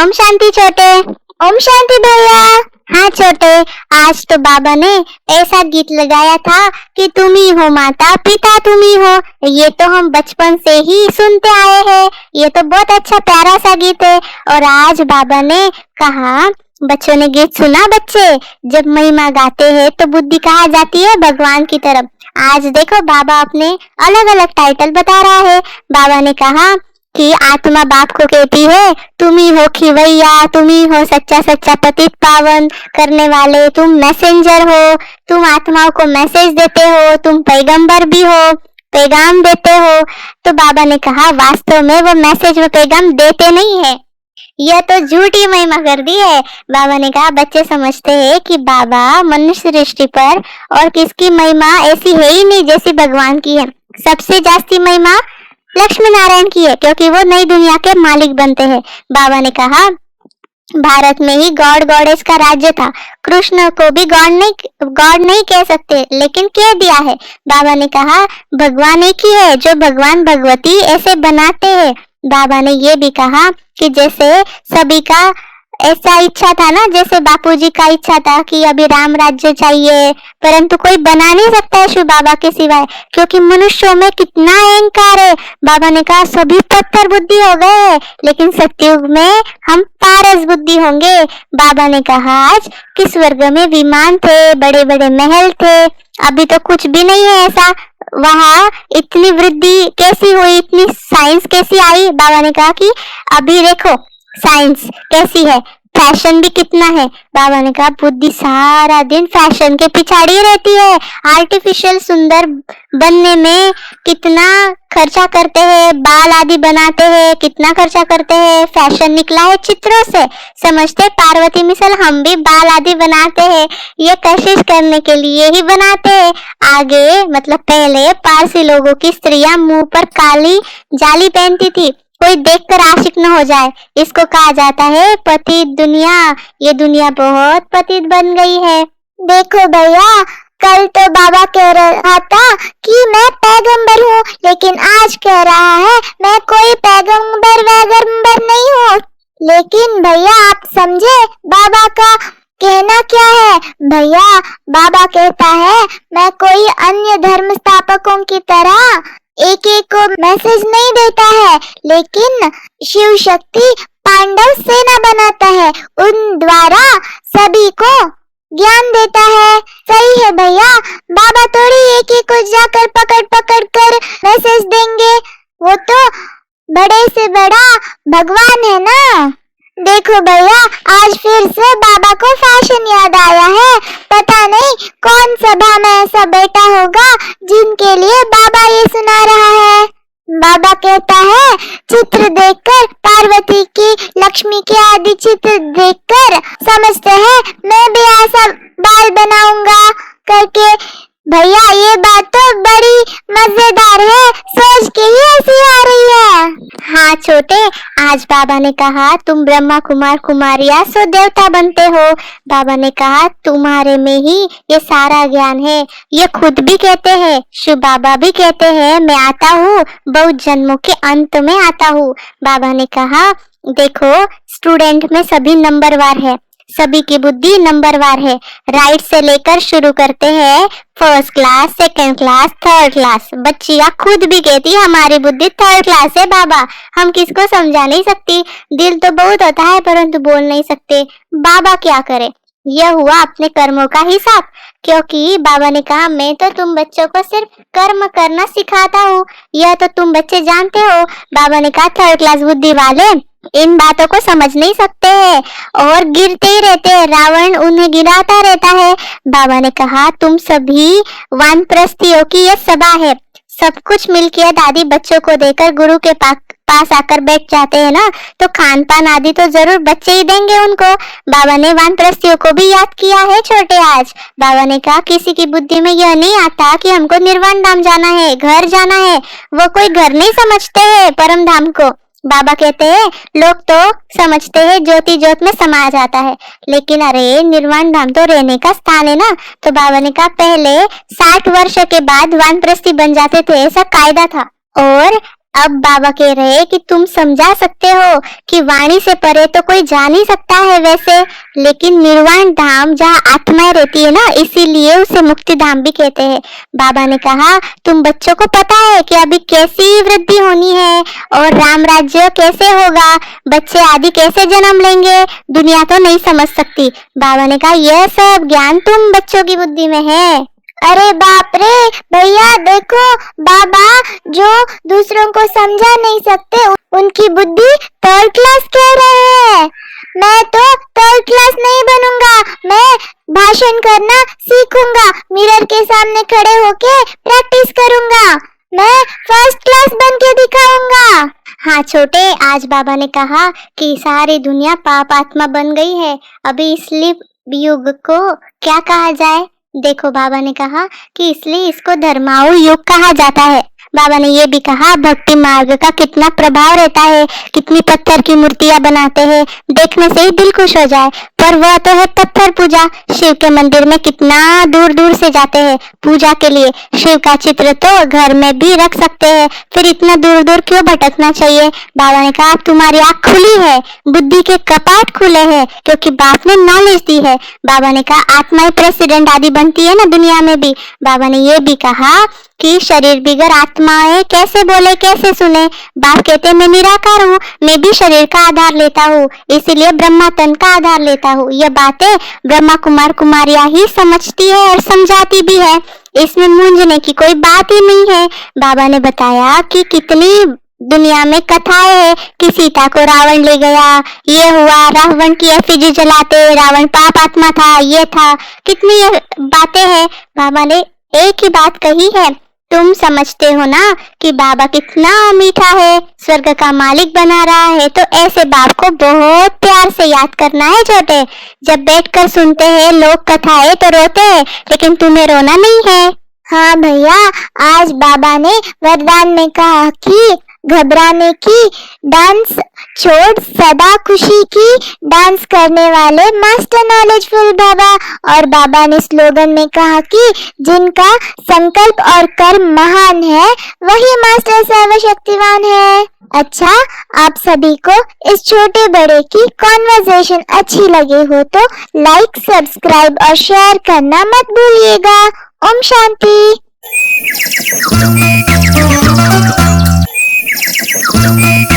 ओम शांति छोटे। ओम शांति भैया। हाँ छोटे, आज तो बाबा ने ऐसा गीत लगाया था कि तुम ही हो माता पिता तुम ही हो। ये तो हम बचपन से ही सुनते आए हैं। ये तो बहुत अच्छा प्यारा सा गीत है। और आज बाबा ने कहा, बच्चों ने गीत सुना बच्चे, जब महिमा गाते हैं तो बुद्धि कहाँ जाती है? भगवान की तरफ। आज देखो बाबा अपने अलग अलग टाइटल बता रहा है। बाबा ने कहा कि आत्मा बाप को कहती है, तुम ही हो खिवैया, तुम ही हो सच्चा सच्चा पतित पावन करने वाले, तुम मैसेंजर हो, तुम आत्माओं को मैसेज देते हो, तुम पैगंबर भी हो, पैगाम देते हो। तो बाबा ने कहा वास्तव में वो मैसेज व पैगाम देते नहीं है, यह तो झूठी महिमा कर दी है। बाबा ने कहा बच्चे समझते हैं कि बाबा मनुष्य सृष्टि पर और किसकी महिमा ऐसी है ही नहीं जैसी भगवान की है। सबसे जास्ती महिमा लक्ष्मी नारायण की है, क्योंकि वो नई दुनिया के मालिक बनते हैं। बाबा ने कहा भारत में ही गॉड गॉडेस का राज्य था। कृष्ण को भी गॉड नहीं कह सकते, लेकिन कह दिया है। बाबा ने कहा भगवान एक ही है, जो भगवान भगवती ऐसे बनाते हैं। बाबा ने ये भी कहा कि जैसे सभी का ऐसा इच्छा था ना, जैसे बापूजी का इच्छा था कि अभी राम राज्य चाहिए, परंतु कोई बना नहीं सकता है शिव बाबा के सिवाय, क्योंकि मनुष्यों में कितना अहंकार है। बाबा ने कहा सभी पत्थर बुद्धि हो गए, लेकिन सत्युग में हम पारस बुद्धि होंगे। बाबा ने कहा आज कि स्वर्ग में विमान थे, बड़े बड़े महल थे, अभी तो कुछ भी नहीं है ऐसा। वहाँ इतनी वृद्धि कैसी हुई, इतनी साइंस कैसी आई? बाबा ने कहा कि अभी देखो साइंस कैसी है, फैशन भी कितना है। बाबा ने कहा बुद्धि सारा दिन फैशन के पिछाड़ी रहती है। आर्टिफिशियल सुंदर बनने में कितना खर्चा करते हैं, बाल आदि बनाते हैं, कितना खर्चा करते हैं। फैशन निकला है चित्रों से, समझते पार्वती मिसल हम भी बाल आदि बनाते हैं, ये कोशिश करने के लिए ही बनाते हैं। आगे मतलब पहले पारसी लोगों की स्त्रियां मुंह पर काली जाली पहनती थी, कोई देखकर आशिक न हो जाए। इसको कहा जाता है पतित दुनिया। ये दुनिया बहुत पतित बन गई है। देखो भैया, कल तो बाबा कह रहा था कि मैं पैगंबर हूँ, लेकिन आज कह रहा है मैं कोई पैगंबर वैगंबर नहीं हूँ। लेकिन भैया आप समझे बाबा का कहना क्या है? भैया बाबा कहता है मैं कोई अन्य धर्म स्थापकों की तरह एक एक को मैसेज नहीं देता है, लेकिन शिव शक्ति पांडव सेना बनाता है, उन द्वारा सभी को ज्ञान देता है। सही है भैया, बाबा थोड़ी एक एक को जाकर पकड़ पकड़ कर मैसेज देंगे, वो तो बड़े से बड़ा भगवान है ना। देखो भैया, आज फिर से बाबा को फैशन याद आया है। पता नहीं कौन सभा में ऐसा बैठा होगा जिनके लिए बाबा ये सुना रहा है। बाबा कहता है चित्र देखकर, पार्वती की लक्ष्मी के आदि चित्र देखकर समझते हैं मैं भी ऐसा बाल बनाऊंगा करके। भैया ये बात तो बड़ी मजेदार है, सोच के ही हंसी आ रही है। हाँ छोटे, आज बाबा ने कहा तुम ब्रह्मा कुमार कुमारियां सो देवता बनते हो। बाबा ने कहा तुम्हारे में ही ये सारा ज्ञान है। ये खुद भी कहते हैं, शिव बाबा भी कहते हैं मैं आता हूँ, बहुत जन्मों के अंत में आता हूँ। बाबा ने कहा देखो स्टूडेंट में सभी नंबरवार है, सभी की बुद्धि नंबरवार है। राइट से लेकर शुरू करते हैं, first class, second class, third class. बच्चियां खुद भी कहती हमारी बुद्धि थर्ड क्लास है बाबा, हम किसको समझा नहीं सकती। दिल तो बहुत होता है परंतु बोल नहीं सकते। बाबा क्या करे? यह हुआ अपने कर्मों का हिसाब, क्योंकि बाबा ने कहा मैं तो तुम बच्चों को सिर्फ कर्म करना सिखाता हूँ, यह तो तुम बच्चे जानते हो। बाबा ने कहा थर्ड क्लास बुद्धि वाले इन बातों को समझ नहीं सकते हैं और गिरते ही रहते हैं, रावण उन्हें गिराता रहता है। बाबा ने कहा तुम सभी वानप्रस्थियों की यह सभा है, सब कुछ मिलकर दादी बच्चों को देकर गुरु के पास आकर बैठ जाते हैं ना, तो खान पान आदि तो जरूर बच्चे ही देंगे उनको। बाबा ने वानप्रस्थियों को भी याद किया है छोटे आज। बाबा ने कहा किसी की बुद्धि में यह नहीं आता कि हमको निर्वाण धाम जाना है, घर जाना है, वो कोई घर नहीं समझते हैं परम धाम को। बाबा कहते हैं लोग तो समझते हैं ज्योति ज्योत में समा जाता है, लेकिन अरे निर्वाण धाम तो रहने का स्थान है ना। तो बाबा ने कहा पहले 60 वर्ष के बाद वानप्रस्थी बन जाते थे, ऐसा कायदा था, और अब बाबा कह रहे कि तुम समझा सकते हो कि वाणी से परे तो कोई जा नहीं सकता है वैसे, लेकिन निर्वाण धाम जहाँ आत्माएं रहती है ना, इसीलिए उसे मुक्ति धाम भी कहते हैं। बाबा ने कहा तुम बच्चों को पता है कि अभी कैसी वृद्धि होनी है और राम राज्य कैसे होगा, बच्चे आदि कैसे जन्म लेंगे, दुनिया तो नहीं समझ सकती। बाबा ने कहा यह सब ज्ञान तुम बच्चों की बुद्धि में है। अरे बाप रे भैया देखो, बाबा जो दूसरों को समझा नहीं सकते उनकी बुद्धि थर्ड क्लास कह रहे हैं। मैं तो थर्ड क्लास नहीं बनूंगा, मैं भाषण करना सीखूंगा, मिरर के सामने खड़े होके प्रैक्टिस करूंगा, मैं फर्स्ट क्लास बन के दिखाऊंगा। हाँ छोटे, आज बाबा ने कहा कि सारी दुनिया पाप आत्मा बन गई है, अभी इस युग को क्या कहा जाए। देखो बाबा ने कहा कि इसलिए इसको धर्माऊ युग कहा जाता है। बाबा ने ये भी कहा भक्ति मार्ग का कितना प्रभाव रहता है, कितनी पत्थर की मूर्तियां बनाते हैं, देखने से ही दिल खुश हो जाए, पर वह तो है पत्थर पूजा। शिव के मंदिर में कितना दूर दूर से जाते हैं पूजा के लिए, शिव का चित्र तो घर में भी रख सकते हैं, फिर इतना दूर दूर क्यों भटकना चाहिए। बाबा ने कहा तुम्हारी आँख खुली है, बुद्धि के कपाट खुले हैं, क्योंकि बाप ने नॉलेज दी है। बाबा ने कहा आत्माएं प्रेसिडेंट आदि बनती है ना दुनिया में भी। बाबा ने ये भी कहा कि शरीर बिगर आत्माएं कैसे बोले कैसे सुने। बाप कहते मैं निराकार हूँ, मैं भी शरीर का आधार लेता हूँ, इसीलिए ब्रह्मा तन का आधार लेता हूँ। यह बातें ब्रह्मा कुमार कुमारियां ही समझती है और समझाती भी है, इसमें मूंझने की कोई बात ही नहीं है। बाबा ने बताया कि कितनी दुनिया में कथाएं है कि सीता को रावण ले गया, ये हुआ, रावण की एफिजी जलाते, रावण पाप आत्मा था, ये था, कितनी बातें हैं। बाबा ने एक ही बात कही है, तुम समझते हो ना कि बाबा कितना मीठा है, स्वर्ग का मालिक बना रहा है, तो ऐसे बाप को बहुत प्यार से याद करना है छोटे। जब बैठकर सुनते हैं लोग कथाएं तो रोते हैं, लेकिन तुम्हें रोना नहीं है। हाँ भैया, आज बाबा ने वरदान में कहा कि घबराने की डांस छोड़ सदा खुशी की डांस करने वाले मास्टर नॉलेजफुल बाबा। और बाबा ने स्लोगन में कहा कि जिनका संकल्प और कर्म महान है वही मास्टर सर्वशक्तिवान है। अच्छा, आप सभी को इस छोटे बड़े की कॉन्वर्सेशन अच्छी लगी हो तो लाइक, सब्सक्राइब और शेयर करना मत भूलिएगा। ओम शांति। Thank you.